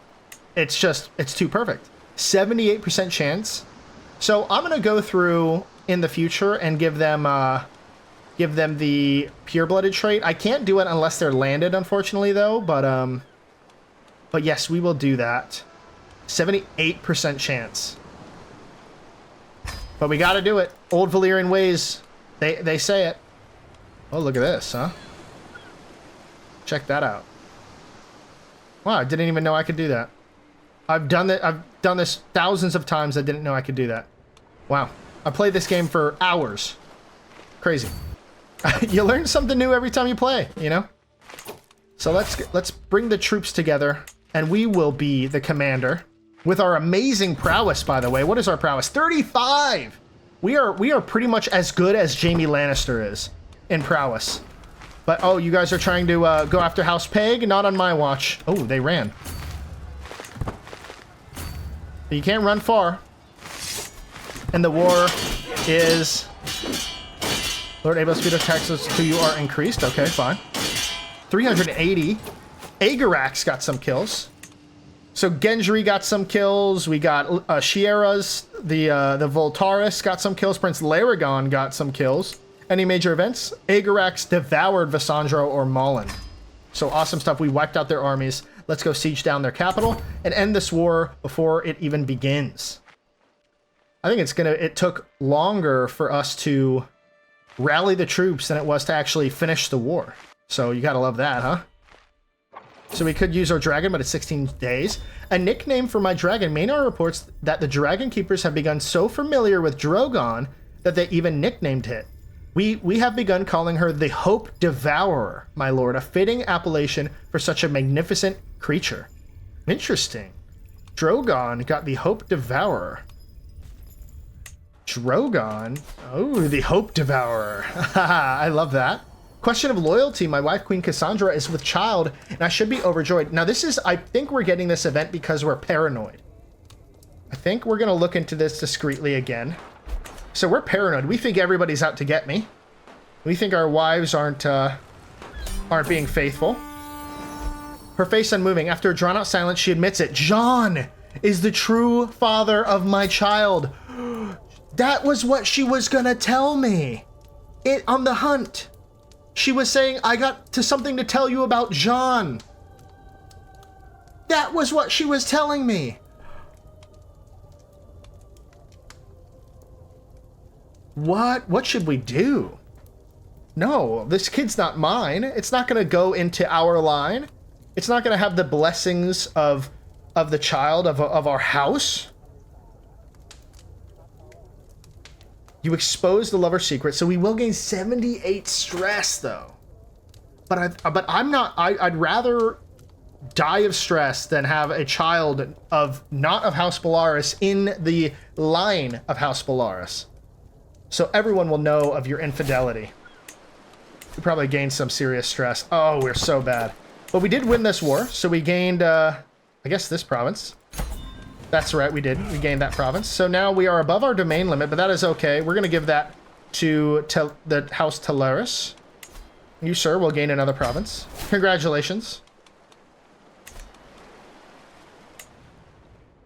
It's too perfect. 78% chance. So I'm gonna go through in the future and give them the pure-blooded trait. I can't do it unless they're landed, unfortunately, though. But yes, we will do that. 78% chance. But we got to do it. Old Valyrian ways. They say it. Oh, look at this, huh? Check that out. Wow, I didn't even know I could do that. I've done this thousands of times. I didn't know I could do that. Wow. I played this game for hours. Crazy. You learn something new every time you play, you know? So let's bring the troops together, and we will be the commander with our amazing prowess, by the way. What is our prowess? 35! We are pretty much as good as Jaime Lannister is in prowess. But, oh, you guys are trying to go after House Peg? Not on my watch. Oh, they ran. You can't run far. And the war is... Lord Abel's speed of taxes to you are increased. Okay, fine. 380. Agorax got some kills. So Gendry got some kills. We got Shiera's, the Voltaris got some kills. Prince Laragon got some kills. Any major events? Agorax devoured Visandro or Malin. So awesome stuff. We wiped out their armies. Let's go siege down their capital and end this war before it even begins. I think it took longer for us to rally the troops than it was to actually finish the war. So you gotta love that, huh? So we could use our dragon, but it's 16 days. A nickname for my dragon. Maynard reports that the Dragon Keepers have begun so familiar with Drogon that they even nicknamed it. We have begun calling her the Hope Devourer, my lord, a fitting appellation for such a magnificent creature. Interesting. Drogon got the Hope Devourer. Drogon? Oh, the Hope Devourer. I love that. Question of loyalty. My wife, Queen Cassandra, is with child, and I should be overjoyed. Now, this is... I think we're getting this event because we're paranoid. I think we're going to look into this discreetly again. So we're paranoid. We think everybody's out to get me. We think our wives aren't being faithful. Her face unmoving. After a drawn-out silence, she admits it. Jon is the true father of my child. That was what she was gonna tell me. On the hunt. She was saying, I got something to tell you about Jon. That was what she was telling me. What should we do? No, this kid's not mine. It's not going to go into our line. It's not going to have the blessings of the child of our house. You expose the lover's secret, so we will gain 78 stress, though. But I'm not. I'd rather die of stress than have a child not of House Belaerys in the line of House Belaerys. So everyone will know of your infidelity. We probably gained some serious stress. Oh, we're so bad. But we did win this war, so we gained, I guess, this province. That's right, we did. We gained that province. So now we are above our domain limit, but that is okay. We're going to give that to the House Teleris. You, sir, will gain another province. Congratulations.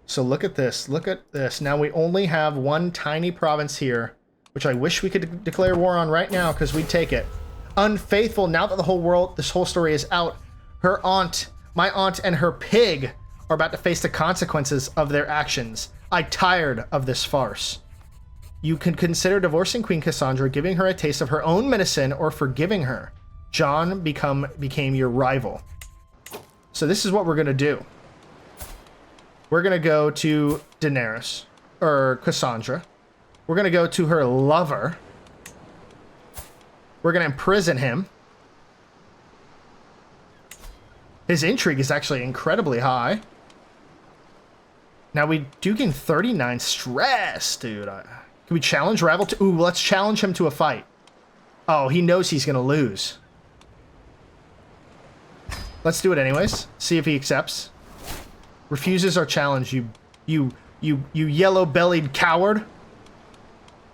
So look at this. Look at this. Now we only have one tiny province here, which I wish we could declare war on right now because we'd take it. Unfaithful, now that this whole story is out, her aunt, my aunt and her pig are about to face the consequences of their actions. I'm tired of this farce. You can consider divorcing Queen Cassandra, giving her a taste of her own medicine, or forgiving her. Jon became your rival. So this is what we're going to do. We're going to go to Daenerys, or Cassandra. We're going to go to her lover. We're going to imprison him. His intrigue is actually incredibly high. Now we do gain 39 stress, dude. Can we challenge rival to... Ooh, let's challenge him to a fight. Oh, he knows he's going to lose. Let's do it anyways. See if he accepts. Refuses our challenge, you yellow-bellied coward.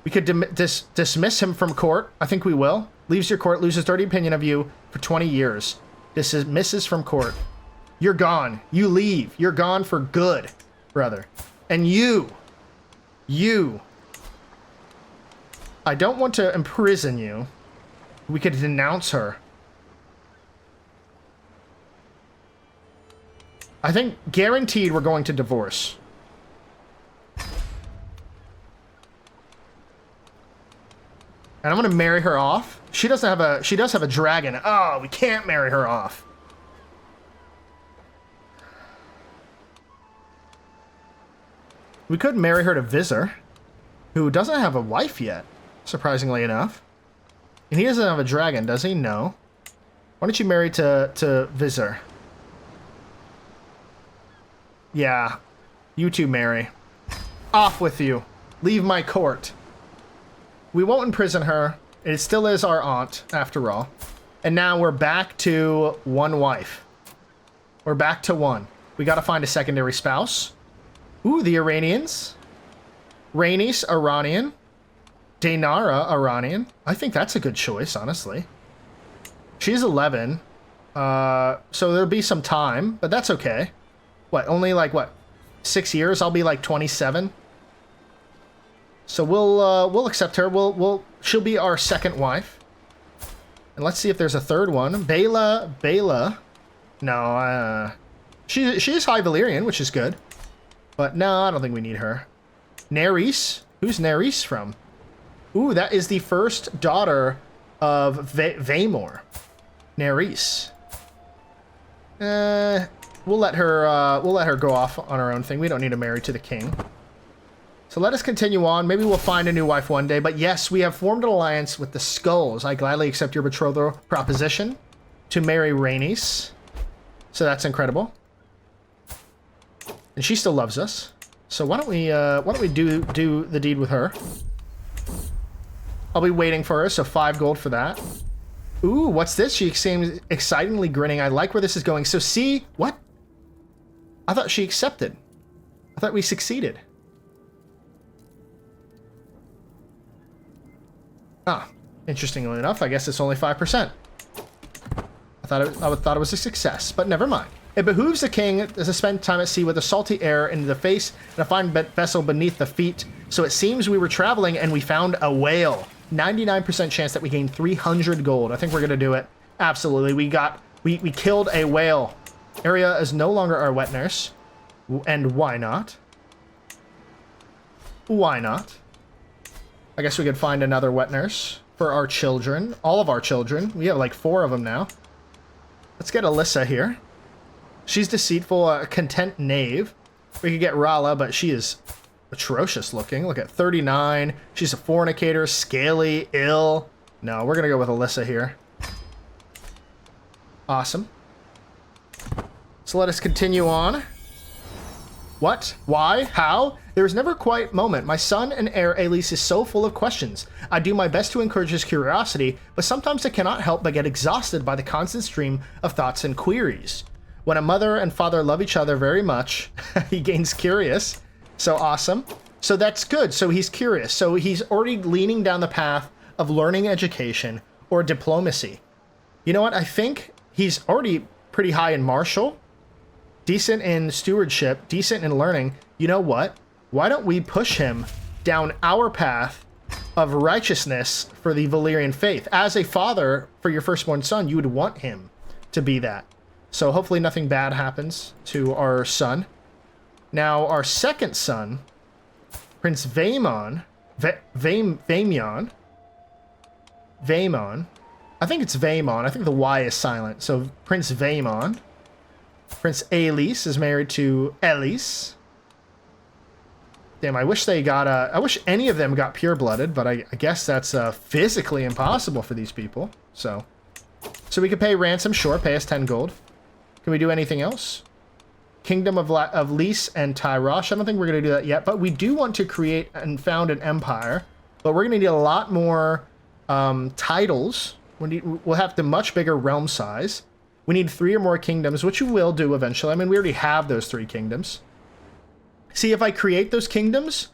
We could dismiss him from court. I think we will. Leaves your court, loses dirty opinion of you for 20 years. Dismisses from court. You're gone. You leave. You're gone for good, brother. And you. I don't want to imprison you. We could denounce her. I think guaranteed we're going to divorce. And I'm going to marry her off. She does have a dragon. Oh, we can't marry her off. We could marry her to Visor, who doesn't have a wife yet, surprisingly enough. And he doesn't have a dragon, does he? No. Why don't you marry to Visor? Yeah. You two marry. Off with you. Leave my court. We won't imprison her. It still is our aunt, after all. And now we're back to one wife. We're back to one. We gotta find a secondary spouse. Ooh, the Iranians. Rhaenys, Iranian. Daenara, Iranian. I think that's a good choice, honestly. She's 11. So there'll be some time, but that's okay. What, only like, 6 years? I'll be like 27. So we'll accept her. She'll be our second wife. And let's see if there's a third one. Bela. No, she is High Valyrian, which is good. But no, I don't think we need her. Nerys. Who's Nerys from? Ooh, that is the first daughter of Vaemor. Nerys. We'll let her go off on her own thing. We don't need to marry to the king. So let us continue on. Maybe we'll find a new wife one day. But yes, we have formed an alliance with the Skulls. I gladly accept your betrothal proposition to marry Rhaenys. So that's incredible. And she still loves us. So why don't we do the deed with her? I'll be waiting for her, so 5 gold for that. Ooh, what's this? She seems excitingly grinning. I like where this is going. So see, what? I thought she accepted. I thought we succeeded. Ah, interestingly enough, I guess it's only 5%. I thought it was a success, but never mind. It behooves the king to spend time at sea with a salty air into the face and a fine vessel beneath the feet. So it seems we were traveling and we found a whale. 99% chance that we gained 300 gold. I think we're gonna do it. Absolutely. We killed a whale. Arya is no longer our wet nurse. And why not? Why not? I guess we could find another wet nurse for our children. All of our children. We have like 4 of them now. Let's get Alyssa here. She's deceitful, a content knave. We could get Rala, but she is atrocious looking. Look at 39. She's a fornicator, scaly, ill. No, we're gonna go with Alyssa here. Awesome. So let us continue on. What? Why? How? There is never quite moment. My son and heir Aelys is so full of questions. I do my best to encourage his curiosity, but sometimes I cannot help but get exhausted by the constant stream of thoughts and queries. When a mother and father love each other very much, he gains curious. So awesome. So that's good. So he's curious. So he's already leaning down the path of learning education or diplomacy. You know what? I think he's already pretty high in martial, decent in stewardship, decent in learning. You know what? Why don't we push him down our path of righteousness for the Valyrian faith? As a father for your firstborn son, you would want him to be that. So hopefully nothing bad happens to our son. Now, our second son, Prince Vaemon, Vaemon, I think it's Vaemon. I think the Y is silent. So Prince Vaemon. Prince Aelys is married to Elys. Damn, I wish they got I wish any of them got pure-blooded, but I guess that's physically impossible for these people. So we could pay ransom, sure, pay us 10 gold. Can we do anything else? Kingdom of Lys and Tyrosh. I don't think we're going to do that yet, but we do want to create and found an empire. But we're going to need a lot more titles. We'll have the much bigger realm size. We need 3 or more kingdoms, which we will do eventually. I mean, we already have those 3 kingdoms. See, if I create those kingdoms,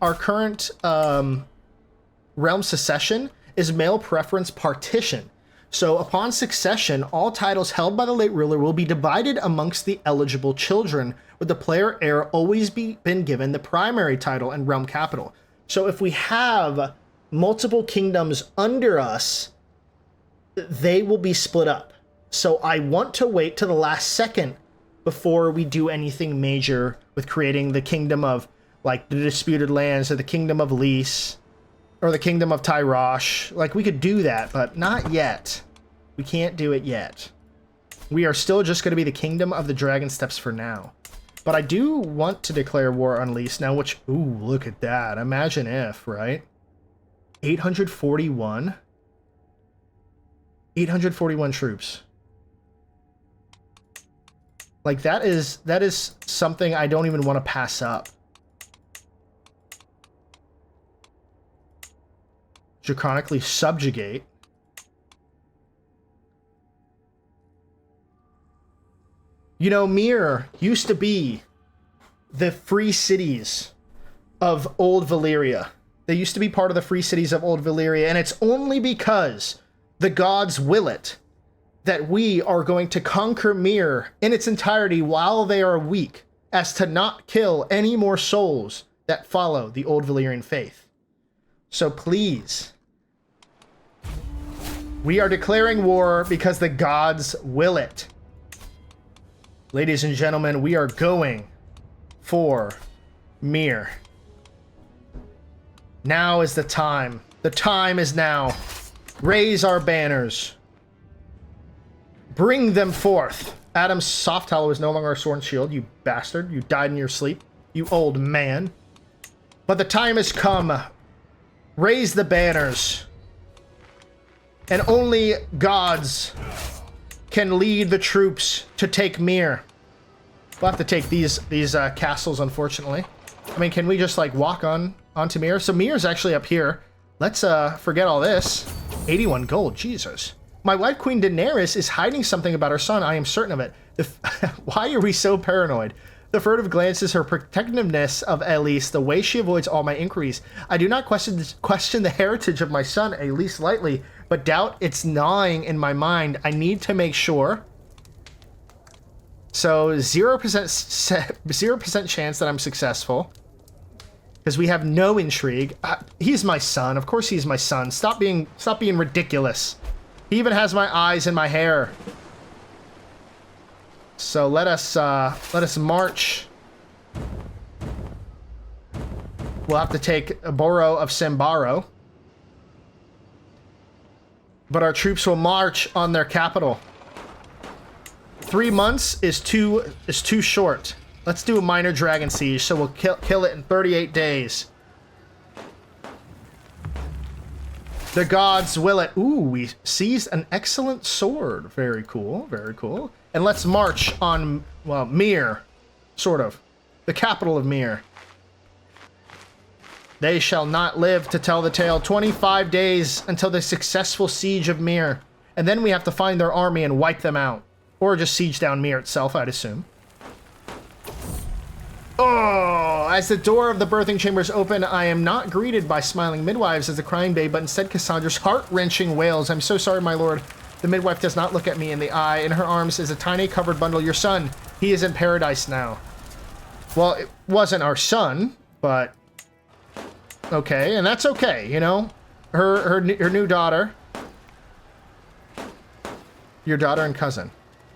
our current realm succession is male preference partition. So upon succession, all titles held by the late ruler will be divided amongst the eligible children, with the player heir always been given the primary title and realm capital. So if we have multiple kingdoms under us, they will be split up. So I want to wait to the last second before we do anything major with creating the kingdom of, like, the disputed lands, or the kingdom of Lys, or the kingdom of Tyrosh. Like, we could do that, but not yet. We can't do it yet. We are still just going to be the kingdom of the Dragon Steppes for now. But I do want to declare war on Lys now, which, ooh, look at that. Imagine if, right? 841? 841 troops. Like, that is something I don't even want to pass up. Draconically subjugate. You know, Myr used to be the free cities of Old Valyria. They used to be part of the free cities of Old Valyria, and it's only because the gods will it that we are going to conquer Myr in its entirety while they are weak, as to not kill any more souls that follow the Old Valyrian faith. So please, we are declaring war because the gods will it. Ladies and gentlemen, we are going for Myr. Now is the time. The time is now. Raise our banners. Bring them forth. Adam's soft hollow is no longer a sword and shield, you bastard. You died in your sleep, you old man. But the time has come. Raise the banners. And only gods can lead the troops to take Myr. We'll have to take these castles, unfortunately. I mean, can we just, like, walk onto Myr? So Myr's actually up here. Let's forget all this. 81 gold, Jesus. My wife, Queen Daenerys, is hiding something about her son. I am certain of it. Why are we so paranoid? The furtive glances, her protectiveness of Aelys, the way she avoids all my inquiries. I do not question the heritage of my son, Aelys, lightly, but doubt it's gnawing in my mind. I need to make sure. So 0% chance that I'm successful. Because we have no intrigue. He's my son. Of course he's my son. Stop being ridiculous. He even has my eyes and my hair. So let us march. We'll have to take a Borough of Sambaro. But our troops will march on their capital. 3 months is too short. Let's do a minor dragon siege, so we'll kill it in 38 days. The gods will it. Ooh, we seized an excellent sword. Very cool, very cool. And let's march on, well, Myr, sort of. The capital of Myr. They shall not live to tell the tale. 25 days until the successful siege of Myr. And then we have to find their army and wipe them out. Or just siege down Myr itself, I'd assume. Oh, as the door of the birthing chambers open, I am not greeted by smiling midwives as the crying babe, but instead Cassandra's heart-wrenching wails. I'm so sorry, my lord. The midwife does not look at me in the eye. In her arms is a tiny covered bundle. Your son, he is in paradise now. Well, it wasn't our son, but okay, and that's okay, you know? Her new daughter. Your daughter and cousin.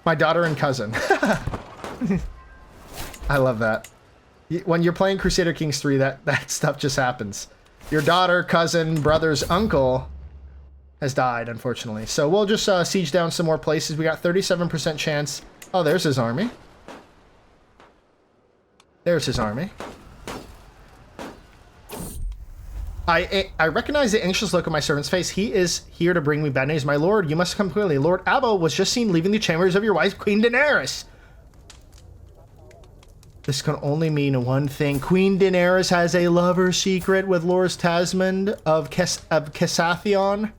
My daughter and cousin. I love that. When you're playing Crusader Kings 3, that stuff just happens. Your daughter, cousin, brother's uncle has died, unfortunately. So we'll just siege down some more places. We got 37% chance. Oh, there's his army. There's his army. I recognize the anxious look on my servant's face. He is here to bring me bad news. My lord, you must come quickly. Lord Abbo was just seen leaving the chambers of your wife, Queen Daenerys. This can only mean one thing. Queen Daenerys has a lover secret with Lord Tasmund of Casathion.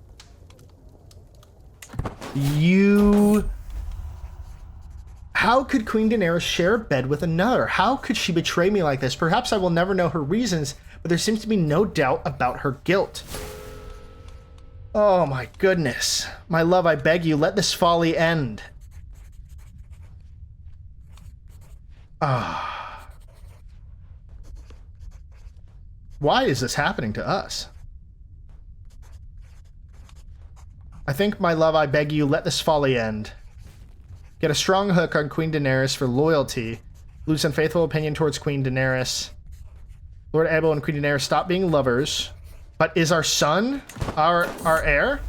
How could Queen Daenerys share a bed with another? How could she betray me like this? Perhaps I will never know her reasons, but there seems to be no doubt about her guilt. Oh my goodness. My love, I beg you, let this folly end. Why is this happening to us? I think, my love, I beg you, let this folly end. Get a strong hook on Queen Daenerys for loyalty. Lose unfaithful opinion towards Queen Daenerys. Lord Abbo and Queen Daenerys stop being lovers. But is our son our heir?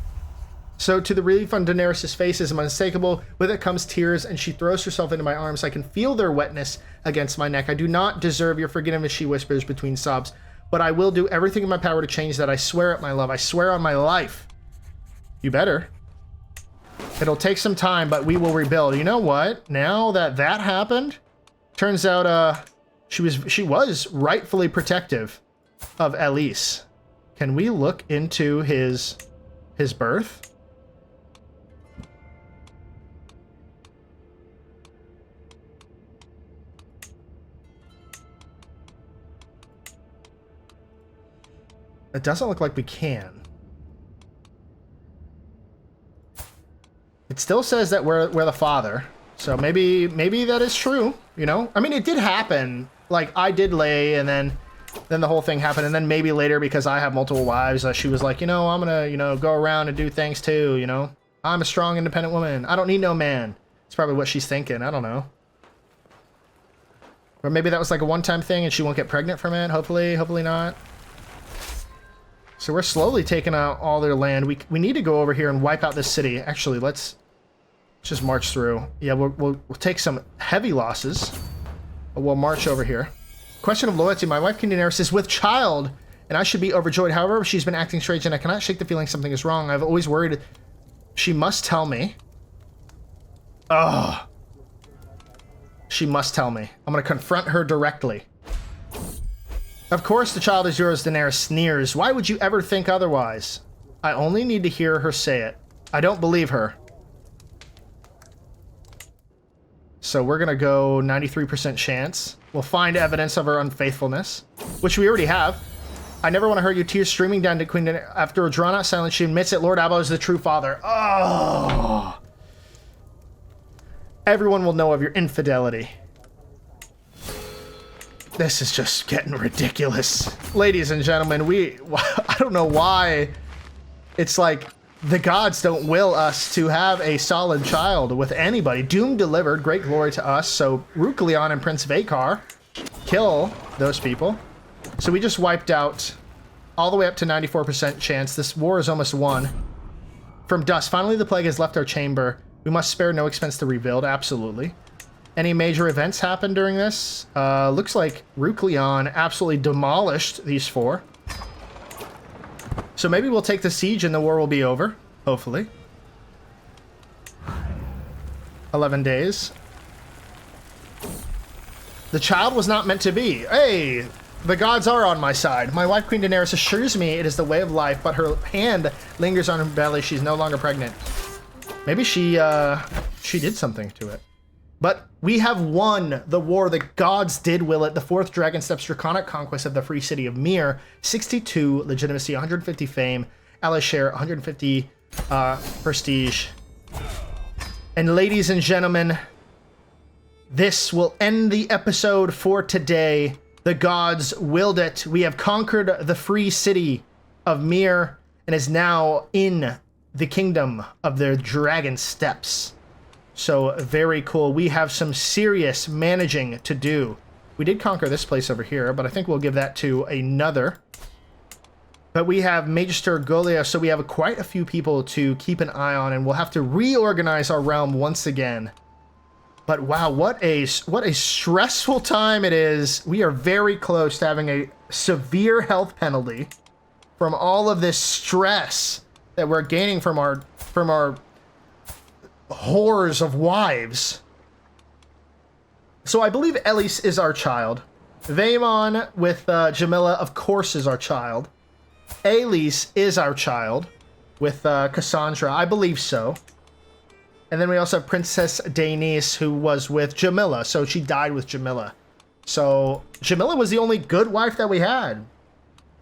So to the relief on Daenerys' face is unmistakable. With it comes tears, and she throws herself into my arms. I can feel their wetness against my neck. I do not deserve your forgiveness, she whispers between sobs. But I will do everything in my power to change that. I swear it, my love. I swear on my life. You better. It'll take some time, but we will rebuild. You know what? Now that that happened, turns out she was rightfully protective of Aelys. Can we look into his birth? It doesn't look like we can. It still says that we're the father, so maybe that is true. You know, I mean, it did happen. Like, I did lay, and then the whole thing happened, and then maybe later, because I have multiple wives, she was like, you know, I'm gonna, you know, go around and do things too. You know, I'm a strong, independent woman. I don't need no man. It's probably what she's thinking. I don't know. Or maybe that was like a one-time thing, and she won't get pregnant from it. Hopefully not. So we're slowly taking out all their land. We need to go over here and wipe out this city. Actually, let's just march through. Yeah, we'll take some heavy losses, but we'll march over here. Question of loyalty. My wife, King Daenerys, is with child, and I should be overjoyed. However, she's been acting strange, and I cannot shake the feeling something is wrong. I've always worried she must tell me. Oh. She must tell me. I'm going to confront her directly. Of course, the child is yours, Daenerys sneers. Why would you ever think otherwise? I only need to hear her say it. I don't believe her. So we're going to go 93% chance. We'll find evidence of her unfaithfulness, which we already have. I never want to hurt you. Tears streaming down to Queen Daenerys. After a drawn-out silence, she admits it. Lord Abo is the true father. Oh. Everyone will know of your infidelity. This is just getting ridiculous. Ladies and gentlemen, I don't know why it's like the gods don't will us to have a solid child with anybody. Doom delivered great glory to us, so Rukleon and Prince Vhagar kill those people. So we just wiped out all the way up to 94% chance. This war is almost won. From dust, finally the plague has left our chamber. We must spare no expense to rebuild, absolutely. Any major events happen during this? Looks like Rukleon absolutely demolished these 4. So maybe we'll take the siege and the war will be over, hopefully. 11 days. The child was not meant to be. Hey, the gods are on my side. My wife, Queen Daenerys, assures me it is the way of life, but her hand lingers on her belly. She's no longer pregnant. Maybe she did something to it. But we have won the war. The gods did will it. The 4th Dragon Steps Draconic Conquest of the Free City of Myr. 62 legitimacy, 150 fame, ally share, 150 prestige. And ladies and gentlemen, this will end the episode for today. The gods willed it. We have conquered the Free City of Myr and is now in the kingdom of the Dragon Steps. So, very cool. We have some serious managing to do. We did conquer this place over here, but I think we'll give that to another. But we have Magister Golia, so we have quite a few people to keep an eye on, and we'll have to reorganize our realm once again. But wow, what a stressful time it is. We are very close to having a severe health penalty from all of this stress that we're gaining from our whores of wives. So I believe Elise is our child. Vaemon with Jamila, of course, is our child. Elise is our child with Cassandra. I believe so. And then we also have Princess Daenerys, who was with Jamila. So she died with Jamila. So Jamila was the only good wife that we had.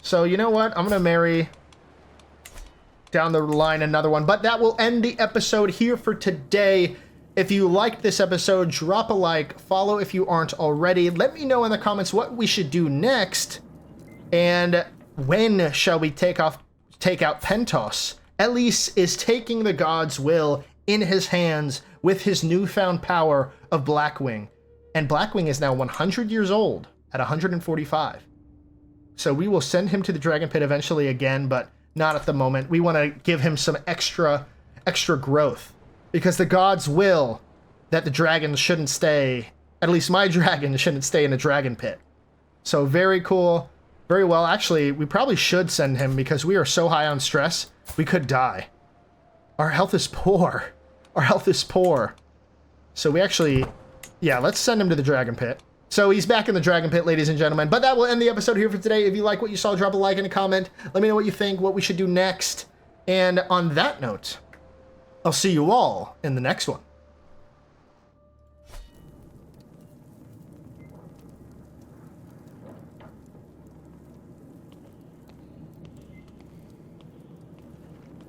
So you know what? I'm going to marry down the line another one. But that will end the episode here for today. If you liked this episode, drop a like, follow if you aren't already. Let me know in the comments what we should do next. And when shall we take out Pentos? Elise is taking the god's will in his hands with his newfound power of Blackwing. And Blackwing is now 100 years old at 145. So we will send him to the Dragon Pit eventually again, but not at the moment. We want to give him some extra growth. Because the gods will that the dragons shouldn't stay, at least my dragon shouldn't stay in a dragon pit. So very cool. Very well. Actually, we probably should send him because we are so high on stress, we could die. Our health is poor. Our health is poor. So we actually, yeah, let's send him to the dragon pit. So he's back in the dragon pit, ladies and gentlemen. But that will end the episode here for today. If you like what you saw, drop a like and a comment. Let me know what you think, what we should do next. And on that note, I'll see you all in the next one.